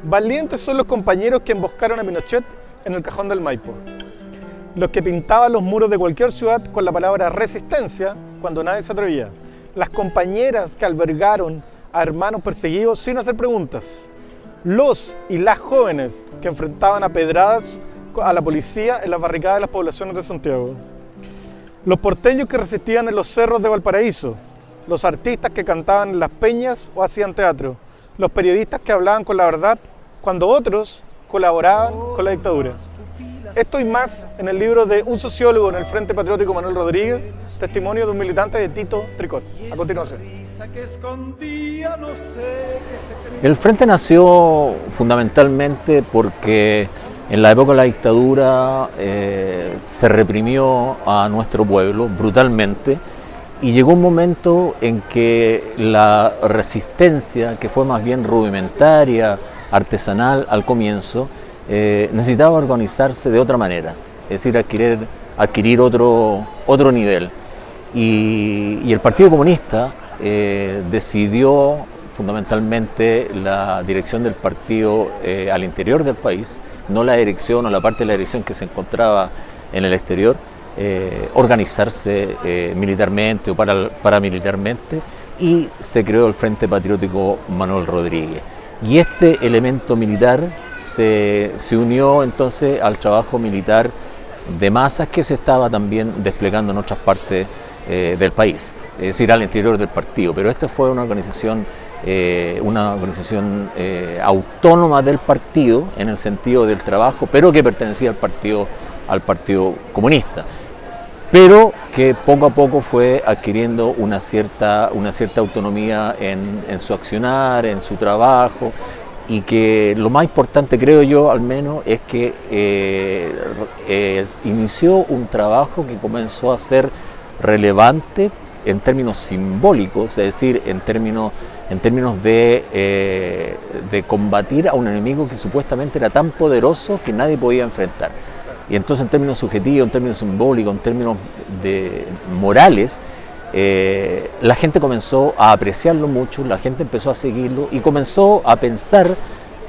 Valientes son los compañeros que emboscaron a Pinochet en el cajón del Maipo. Los que pintaban los muros de cualquier ciudad con la palabra resistencia cuando nadie se atrevía. Las compañeras que albergaron a hermanos perseguidos sin hacer preguntas. Los y las jóvenes que enfrentaban a pedradas a la policía en las barricadas de las poblaciones de Santiago. Los porteños que resistían en los cerros de Valparaíso. Los artistas que cantaban en las peñas o hacían teatro. Los periodistas que hablaban con la verdad cuando otros colaboraban con la dictadura. Esto y más en el libro de un sociólogo en el Frente Patriótico, Manuel Rodríguez, testimonio de un militante de Tito Tricot. A continuación. El Frente nació fundamentalmente porque en la época de la dictadura se reprimió a nuestro pueblo brutalmente y llegó un momento en que la resistencia, que fue más bien rudimentaria, artesanal al comienzo, necesitaba organizarse de otra manera, es decir, adquirir otro nivel. Y el Partido Comunista decidió fundamentalmente la dirección del partido al interior del país, no la dirección o la parte de la dirección que se encontraba en el exterior, organizarse militarmente o paramilitarmente, y se creó el Frente Patriótico Manuel Rodríguez. Y este elemento militar se unió entonces al trabajo militar de masas que se estaba también desplegando en otras partes del país, es decir, al interior del partido. Pero esta fue una organización autónoma del partido en el sentido del trabajo, pero que pertenecía al Partido Comunista, pero que poco a poco fue adquiriendo una cierta autonomía en su accionar, en su trabajo, y que lo más importante, creo yo al menos, es que inició un trabajo que comenzó a ser relevante en términos simbólicos, es decir, en términos de combatir a un enemigo que supuestamente era tan poderoso que nadie podía enfrentar. Y entonces, en términos subjetivos, en términos simbólicos, en términos morales, la gente comenzó a apreciarlo mucho, la gente empezó a seguirlo y comenzó a pensar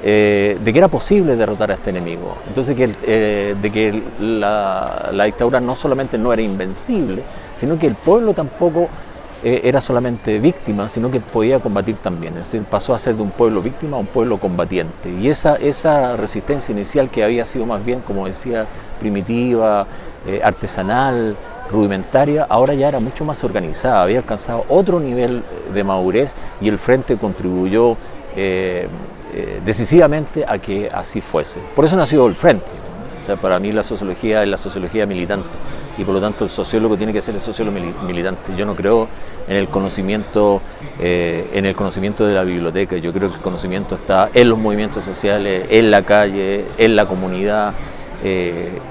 de que era posible derrotar a este enemigo. Entonces, de que la dictadura no solamente no era invencible, sino que el pueblo tampoco era solamente víctima, sino que podía combatir también. Es decir, pasó a ser de un pueblo víctima a un pueblo combatiente. Y esa resistencia inicial, que había sido más bien, como decía, primitiva, artesanal, rudimentaria, ahora ya era mucho más organizada, había alcanzado otro nivel de madurez, y el Frente contribuyó decisivamente a que así fuese. Por eso nació el Frente. O sea, para mí la sociología es la sociología militante, y por lo tanto el sociólogo tiene que ser el sociólogo militante. Yo no creo en el conocimiento de la biblioteca. Yo creo que el conocimiento está en los movimientos sociales, en la calle, en la comunidad,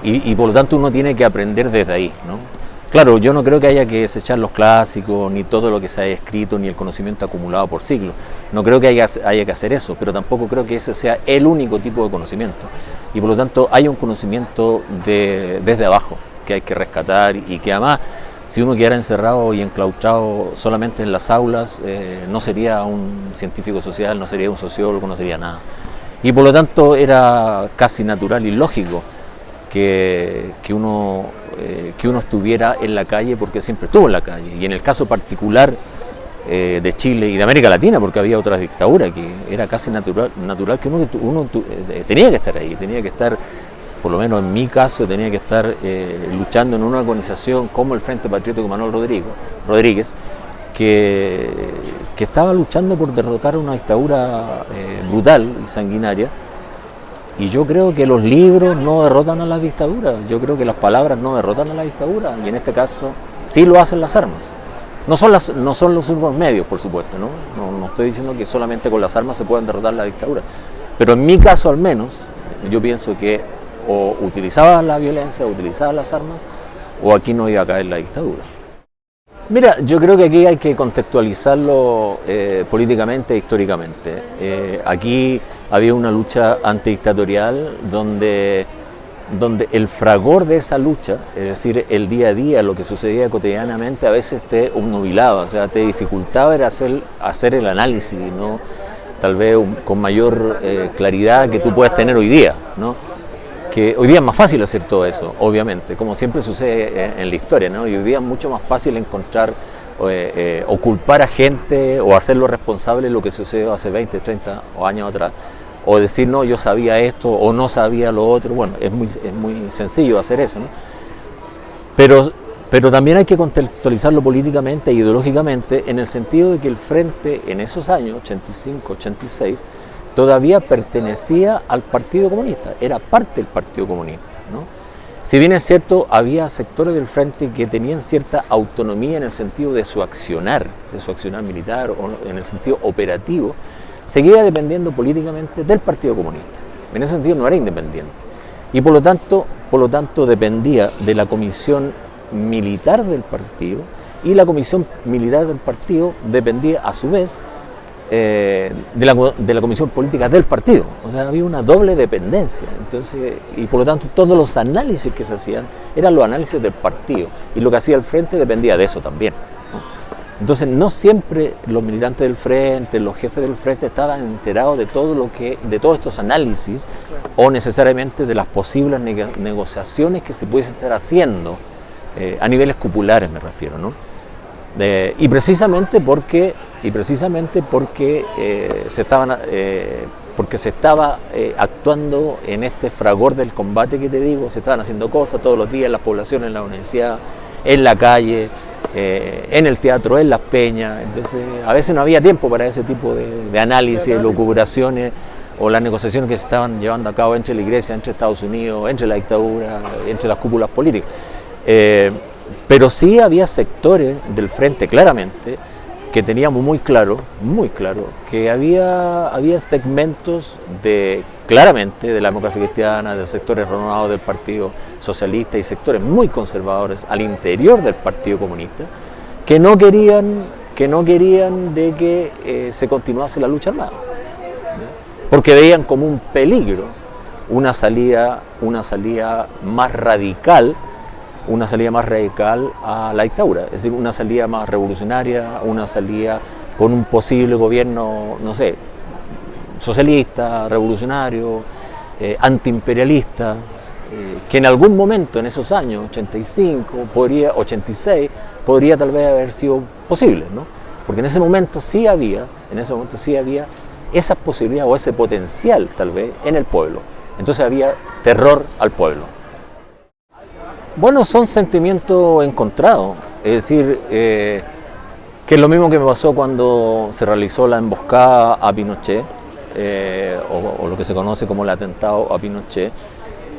y por lo tanto uno tiene que aprender desde ahí, ¿no? Claro, yo no creo que haya que desechar los clásicos, ni todo lo que se haya escrito, ni el conocimiento acumulado por siglos. No creo que haya que hacer eso, pero tampoco creo que ese sea el único tipo de conocimiento. Y por lo tanto hay un conocimiento desde abajo que hay que rescatar, y que además, si uno quedara encerrado y enclaustrado solamente en las aulas, no sería un científico social, no sería un sociólogo, no sería nada. Y por lo tanto era casi natural y lógico que uno estuviera en la calle, porque siempre estuvo en la calle. Y en el caso particular de Chile y de América Latina, porque había otras dictaduras, que era casi natural que uno tenía que estar ahí, tenía que estar, por lo menos en mi caso, tenía que estar luchando en una organización como el Frente Patriótico Manuel Rodríguez, que estaba luchando por derrotar una dictadura brutal y sanguinaria. Y yo creo que los libros no derrotan a la dictadura, yo creo que las palabras no derrotan a la dictadura, y en este caso sí lo hacen las armas. No son los únicos medios, por supuesto, no estoy diciendo que solamente con las armas se puedan derrotar la dictadura, pero en mi caso al menos, yo pienso que o utilizaba la violencia, o utilizaba las armas, o aquí no iba a caer la dictadura. Mira, yo creo que aquí hay que contextualizarlo políticamente e históricamente. Aquí había una lucha antidictatorial donde el fragor de esa lucha, es decir, el día a día, lo que sucedía cotidianamente, a veces te obnubilaba, o sea, te dificultaba hacer el análisis, tal vez con mayor claridad que tú puedas tener hoy día, ¿no? Que hoy día es más fácil hacer todo eso, obviamente, como siempre sucede en la historia, ¿no? Y hoy día es mucho más fácil encontrar o culpar a gente o hacerlo responsable de lo que sucedió hace 20, 30 años atrás, o decir, no, yo sabía esto o no sabía lo otro. Bueno, es muy sencillo hacer eso, ¿no? Pero también hay que contextualizarlo políticamente e ideológicamente, en el sentido de que el Frente en esos años, 85, 86, todavía pertenecía al Partido Comunista, era parte del Partido Comunista, ¿no? Si bien es cierto, había sectores del Frente que tenían cierta autonomía en el sentido de su accionar militar o en el sentido operativo, seguía dependiendo políticamente del Partido Comunista. En ese sentido no era independiente. Y por lo tanto dependía de la comisión militar del partido, y la comisión militar del partido dependía a su vez de la comisión política del partido. O sea, había una doble dependencia. Entonces, y por lo tanto todos los análisis que se hacían eran los análisis del partido, y lo que hacía el Frente dependía de eso también, ¿no? Entonces no siempre los militantes del Frente, los jefes del Frente estaban enterados de todos estos análisis, o necesariamente de las posibles negociaciones que se pudiesen estar haciendo a niveles cupulares, me refiero, ¿no? Y precisamente porque se estaba actuando en este fragor del combate que te digo. Se estaban haciendo cosas todos los días en las poblaciones, en la universidad, en la calle, en el teatro, en las peñas. Entonces a veces no había tiempo para ese tipo de análisis, de lucubraciones, o las negociaciones que se estaban llevando a cabo entre la Iglesia, entre Estados Unidos, entre la dictadura, entre las cúpulas políticas. Pero sí había sectores del Frente, claramente, que teníamos muy claro, que había segmentos claramente de la democracia cristiana, de sectores renovados del Partido Socialista y sectores muy conservadores al interior del Partido Comunista, que no querían de que se continuase la lucha armada, ¿no? Porque veían como un peligro una salida más radical a la dictadura, es decir, una salida más revolucionaria, una salida con un posible gobierno, no sé, socialista, revolucionario, antiimperialista, que en algún momento en esos años, 85, 86, podría tal vez haber sido posible, ¿no? Porque en ese momento sí había esas posibilidades o ese potencial tal vez en el pueblo. Entonces había terror al pueblo. Bueno, son sentimientos encontrados, es decir, que es lo mismo que me pasó cuando se realizó la emboscada a Pinochet, o lo que se conoce como el atentado a Pinochet,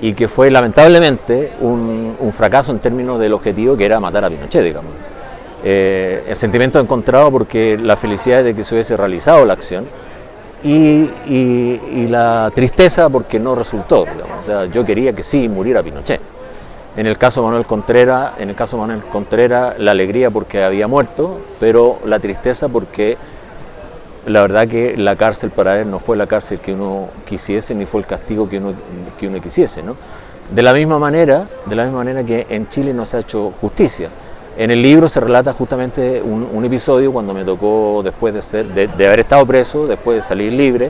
y que fue lamentablemente un fracaso en términos del objetivo, que era matar a Pinochet, digamos. El sentimiento encontrado porque la felicidad de que se hubiese realizado la acción, y la tristeza porque no resultó, digamos. O sea, yo quería que sí muriera Pinochet. En el caso de Manuel Contreras, la alegría porque había muerto, pero la tristeza porque la verdad que la cárcel para él no fue la cárcel que uno quisiese, ni fue el castigo que uno quisiese, ¿no? De la misma manera que en Chile no se ha hecho justicia. En el libro se relata justamente un episodio cuando me tocó, después de haber estado preso, después de salir libre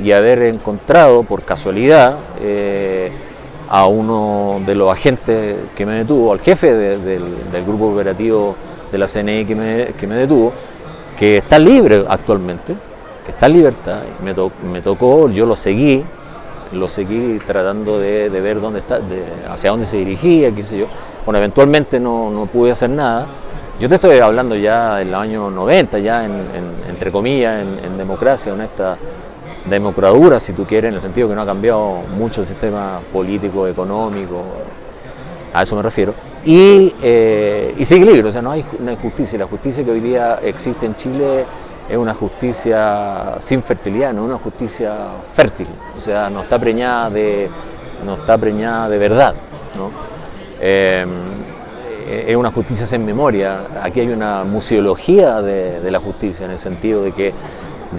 y haber encontrado por casualidad a uno de los agentes que me detuvo, al jefe del grupo operativo de la CNI que me detuvo, que está libre actualmente, que está en libertad. Me tocó, yo lo seguí tratando de ver dónde está, hacia dónde se dirigía, qué sé yo. Bueno, eventualmente no pude hacer nada. Yo te estoy hablando ya del año 90, ya entre comillas, en democracia, en esta democradura, si tú quieres, en el sentido que no ha cambiado mucho el sistema político, económico, a eso me refiero. Y sigue libre, o sea, no hay justicia. La justicia que hoy día existe en Chile es una justicia sin fertilidad, no es una justicia fértil, o sea, no está preñada de verdad, ¿no? Es una justicia sin memoria. Aquí hay una museología de la justicia, en el sentido de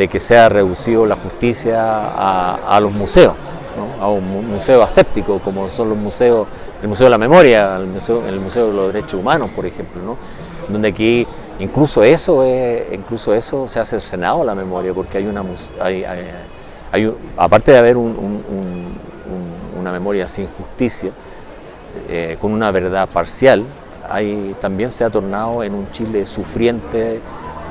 que se ha reducido la justicia a los museos, ¿no? A un museo aséptico, como son los museos, el Museo de la Memoria, el Museo de los Derechos Humanos, por ejemplo, ¿no? Donde aquí Incluso eso se ha cercenado la memoria, porque aparte de haber una memoria sin justicia, con una verdad parcial, también se ha tornado en un Chile sufriente,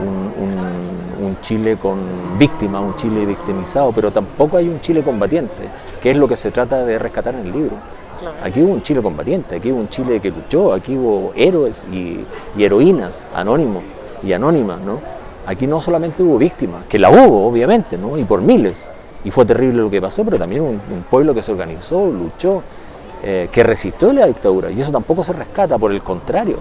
un Chile con víctimas, un Chile victimizado, pero tampoco hay un Chile combatiente, que es lo que se trata de rescatar en el libro. Claro. Aquí hubo un Chile combatiente, aquí hubo un Chile que luchó, aquí hubo héroes y heroínas, anónimos y anónimas, ¿no? Aquí no solamente hubo víctimas, que la hubo, obviamente, ¿no? Y por miles, y fue terrible lo que pasó, pero también un pueblo que se organizó, luchó, que resistió la dictadura, y eso tampoco se rescata, por el contrario,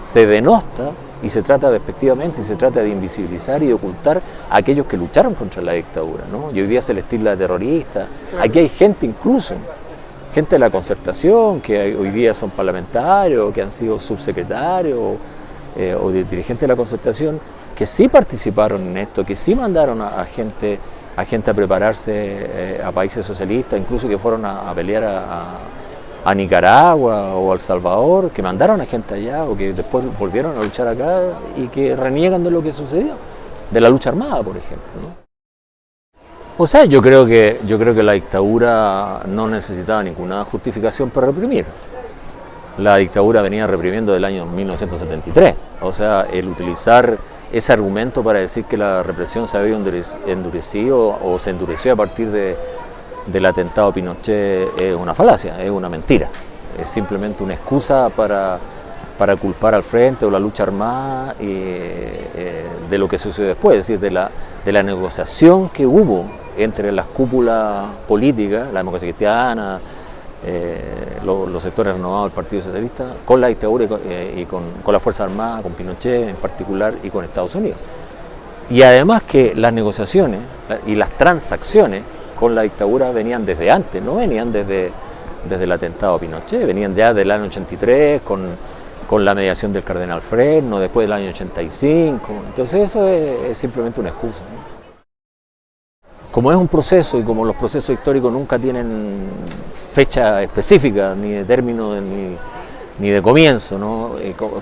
se denosta y se trata despectivamente, y se trata de invisibilizar y de ocultar a aquellos que lucharon contra la dictadura, ¿no? Y hoy día se les tilda de terrorista. Aquí hay gente incluso, gente de la Concertación, que hoy día son parlamentarios, que han sido subsecretarios o dirigentes de la Concertación, que sí participaron en esto, que sí mandaron a gente a prepararse a países socialistas, incluso que fueron a pelear a Nicaragua o a El Salvador, que mandaron a gente allá o que después volvieron a luchar acá y que reniegan de lo que sucedió, de la lucha armada, por ejemplo, ¿no? O sea, yo creo que la dictadura no necesitaba ninguna justificación para reprimir. La dictadura venía reprimiendo desde el año 1973. O sea, el utilizar ese argumento para decir que la represión se había endurecido o se endureció a partir del atentado a Pinochet es una falacia, es una mentira. Es simplemente una excusa para culpar al frente o la lucha armada de lo que sucedió después, es decir, de la negociación que hubo entre las cúpulas políticas, la Democracia Cristiana, los sectores renovados del Partido Socialista, con la dictadura y con la Fuerza Armada, con Pinochet en particular y con Estados Unidos. Y además que las negociaciones y las transacciones con la dictadura venían desde antes, no venían desde el atentado a Pinochet, venían ya del año 83 con la mediación del cardenal Fresno, después del año 85, entonces eso es simplemente una excusa, ¿no? Como es un proceso y como los procesos históricos nunca tienen fecha específica, ni de término ni de comienzo, ¿no?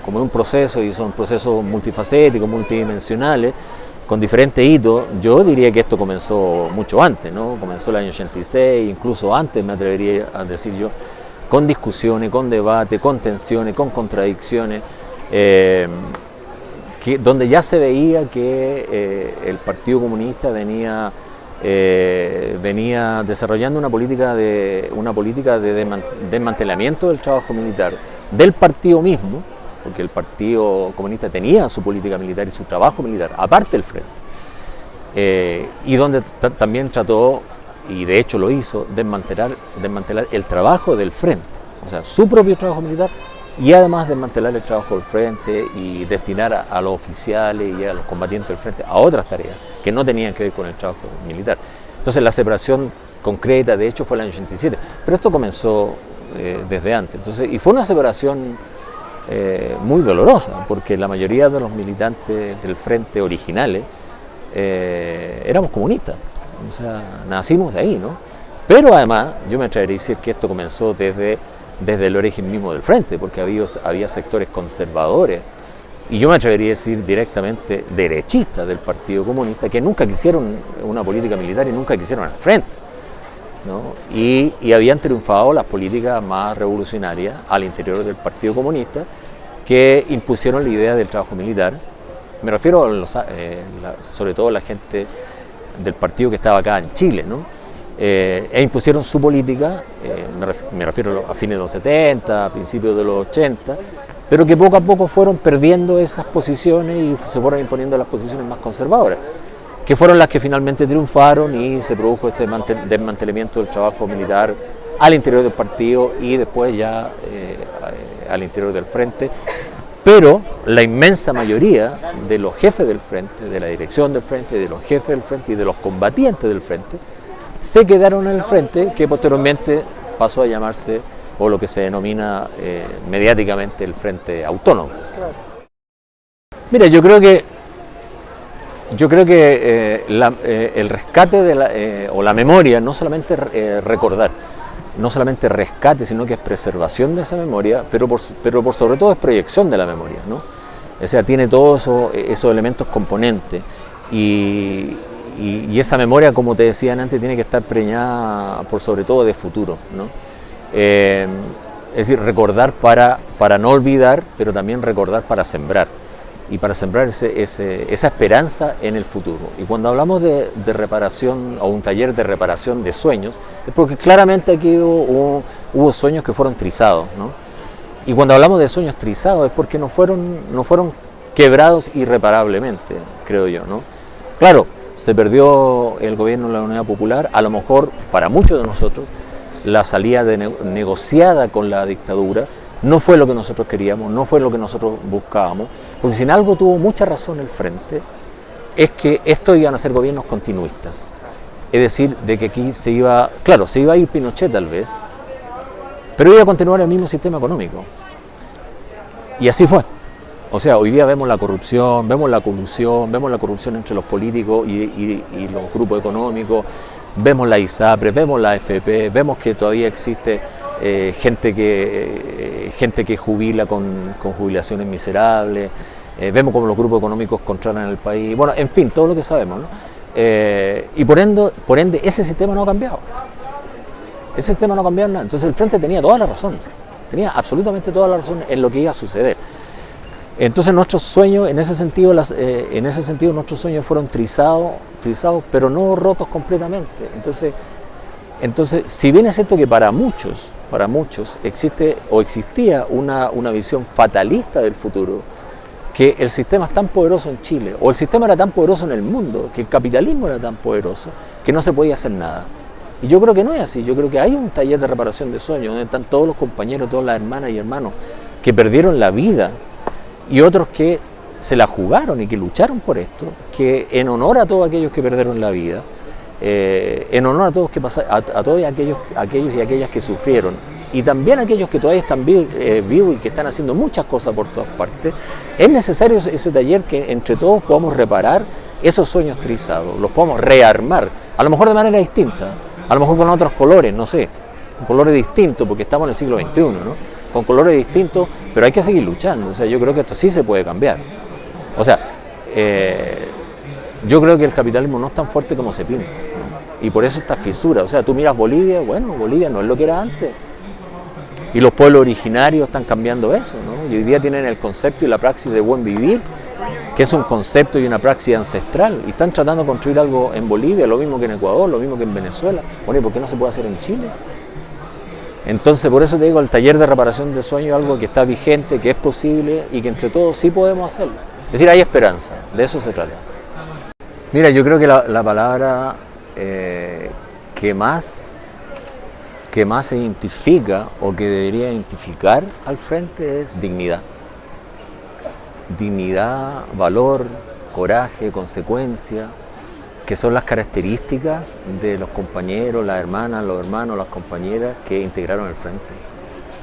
Como es un proceso y son procesos multifacéticos, multidimensionales, con diferentes hitos, yo diría que esto comenzó mucho antes, ¿no? Comenzó el año 86, incluso antes me atrevería a decir yo, con discusiones, con debate, con tensiones, con contradicciones, donde ya se veía que el Partido Comunista venía desarrollando una política de desmantelamiento del trabajo militar del partido mismo, porque el Partido Comunista tenía su política militar y su trabajo militar, aparte del frente, y donde también trató, y de hecho lo hizo, desmantelar el trabajo del frente, o sea, su propio trabajo militar, y además desmantelar el trabajo del frente y destinar a los oficiales y a los combatientes del frente a otras tareas que no tenían que ver con el trabajo militar. Entonces la separación concreta, de hecho, fue el año 87, pero esto comenzó desde antes. Entonces, y fue una separación muy dolorosa, porque la mayoría de los militantes del frente originales éramos comunistas, o sea, nacimos de ahí, ¿no? Pero además, yo me atrevería a decir que esto comenzó desde el origen mismo del frente, porque había sectores conservadores, y yo me atrevería a decir directamente derechistas del Partido Comunista, que nunca quisieron una política militar y nunca quisieron al frente, ¿no? Y habían triunfado las políticas más revolucionarias al interior del Partido Comunista, que impusieron la idea del trabajo militar. Me refiero sobre todo a la gente del partido que estaba acá en Chile, ¿no? E impusieron su política, me refiero a fines de los 70, a principios de los 80, pero que poco a poco fueron perdiendo esas posiciones y se fueron imponiendo las posiciones más conservadoras, que fueron las que finalmente triunfaron y se produjo este desmantelamiento del trabajo militar al interior del partido y después ya al interior del frente. Pero la inmensa mayoría de los jefes del frente, de la dirección del frente, de los jefes del frente y de los combatientes del frente, se quedaron en el frente, que posteriormente pasó a llamarse, o lo que se denomina mediáticamente, el Frente Autónomo. Mira, yo creo que el rescate o la memoria, no solamente recordar, no solamente rescate, sino que es preservación de esa memoria, pero por sobre todo es proyección de la memoria, ¿no? O sea, tiene todos esos elementos componentes y esa memoria, como te decía antes, tiene que estar preñada por sobre todo de futuro, ¿no? Es decir, recordar para no olvidar, pero también recordar para sembrar. Y para sembrar esa esperanza en el futuro. Y cuando hablamos de reparación o un taller de reparación de sueños, es porque claramente aquí hubo sueños que fueron trizados, ¿no? Y cuando hablamos de sueños trizados es porque no fueron quebrados irreparablemente, creo yo, ¿no? Claro, se perdió el gobierno de la Unidad Popular, a lo mejor para muchos de nosotros la salida negociada con la dictadura no fue lo que nosotros queríamos, no fue lo que nosotros buscábamos, porque si en algo tuvo mucha razón el Frente, es que estos iban a ser gobiernos continuistas. Es decir, de que aquí se iba a ir Pinochet tal vez, pero iba a continuar el mismo sistema económico. Y así fue. O sea, hoy día vemos la corrupción, vemos la colusión, vemos la corrupción entre los políticos y los grupos económicos, vemos la ISAPRE, vemos la AFP, vemos que todavía existe gente que jubila con jubilaciones miserables, vemos cómo los grupos económicos controlan el país, bueno, en fin, todo lo que sabemos, ¿no? Y por ende ese sistema no ha cambiado. Ese sistema no ha cambiado nada. Entonces el Frente tenía toda la razón, tenía absolutamente toda la razón en lo que iba a suceder. Entonces nuestros sueños, en ese sentido nuestros sueños fueron trizados, pero no rotos completamente. Entonces, si bien es cierto que para muchos existía una visión fatalista del futuro, que el sistema es tan poderoso en Chile, o el sistema era tan poderoso en el mundo, que el capitalismo era tan poderoso, que no se podía hacer nada. Y yo creo que no es así, yo creo que hay un taller de reparación de sueños, donde están todos los compañeros, todas las hermanas y hermanos que perdieron la vida, y otros que se la jugaron y que lucharon por esto, que en honor a todos aquellos que perdieron la vida, en honor a todos a todos aquellos y aquellas que sufrieron, y también a aquellos que todavía están vivos y que están haciendo muchas cosas por todas partes, es necesario ese taller que entre todos podamos reparar esos sueños trizados, los podamos rearmar, a lo mejor de manera distinta, a lo mejor con otros colores, no sé, con colores distintos, porque estamos en el siglo XXI, ¿no? Con colores distintos, pero hay que seguir luchando. O sea, yo creo que esto sí se puede cambiar. O sea, yo creo que el capitalismo no es tan fuerte como se pinta, ¿no? Y por eso esta fisura. O sea, tú miras Bolivia, bueno, Bolivia no es lo que era antes. Y los pueblos originarios están cambiando eso, ¿no? Y hoy día tienen el concepto y la praxis de buen vivir, que es un concepto y una praxis ancestral. Y están tratando de construir algo en Bolivia, lo mismo que en Ecuador, lo mismo que en Venezuela. Bueno, ¿y por qué no se puede hacer en Chile? Entonces, por eso te digo, el taller de reparación de sueños es algo que está vigente, que es posible y que entre todos sí podemos hacerlo. Es decir, hay esperanza, de eso se trata. Mira, yo creo que la palabra que más se identifica o que debería identificar al Frente es dignidad. Dignidad, valor, coraje, consecuencia, que son las características de los compañeros, las hermanas, los hermanos, las compañeras que integraron el Frente.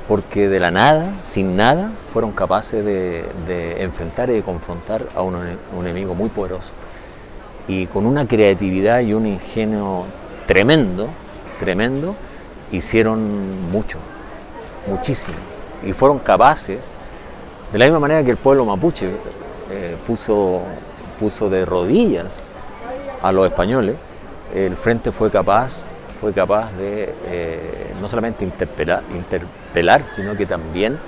Porque de la nada, sin nada, fueron capaces de enfrentar y de confrontar a un enemigo muy poderoso. Y con una creatividad y un ingenio tremendo, hicieron mucho, muchísimo. Y fueron capaces, de la misma manera que el pueblo mapuche puso de rodillas a los españoles, el Frente fue capaz de no solamente interpelar, sino que también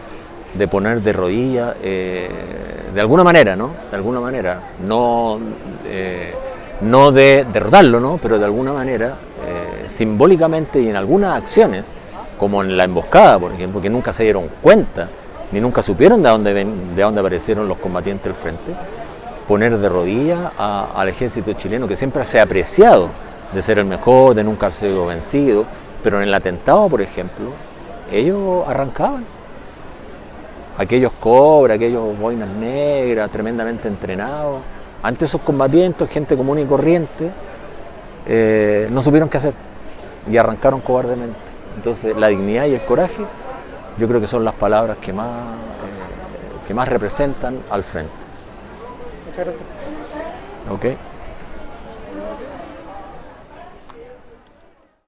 de poner de rodillas, de alguna manera, ¿no? De alguna manera, no de derrotarlo, ¿no? Pero de alguna manera, simbólicamente y en algunas acciones, como en la emboscada, por ejemplo, que nunca se dieron cuenta, ni nunca supieron de dónde aparecieron los combatientes del Frente, poner de rodillas al ejército chileno, que siempre se ha apreciado de ser el mejor, de nunca haber sido vencido, pero en el atentado, por ejemplo, ellos arrancaban. Aquellos cobras, aquellos boinas negras, tremendamente entrenados, ante esos combatientes, gente común y corriente, no supieron qué hacer y arrancaron cobardemente. Entonces, la dignidad y el coraje, yo creo que son las palabras que más representan al Frente. Muchas gracias. Okay.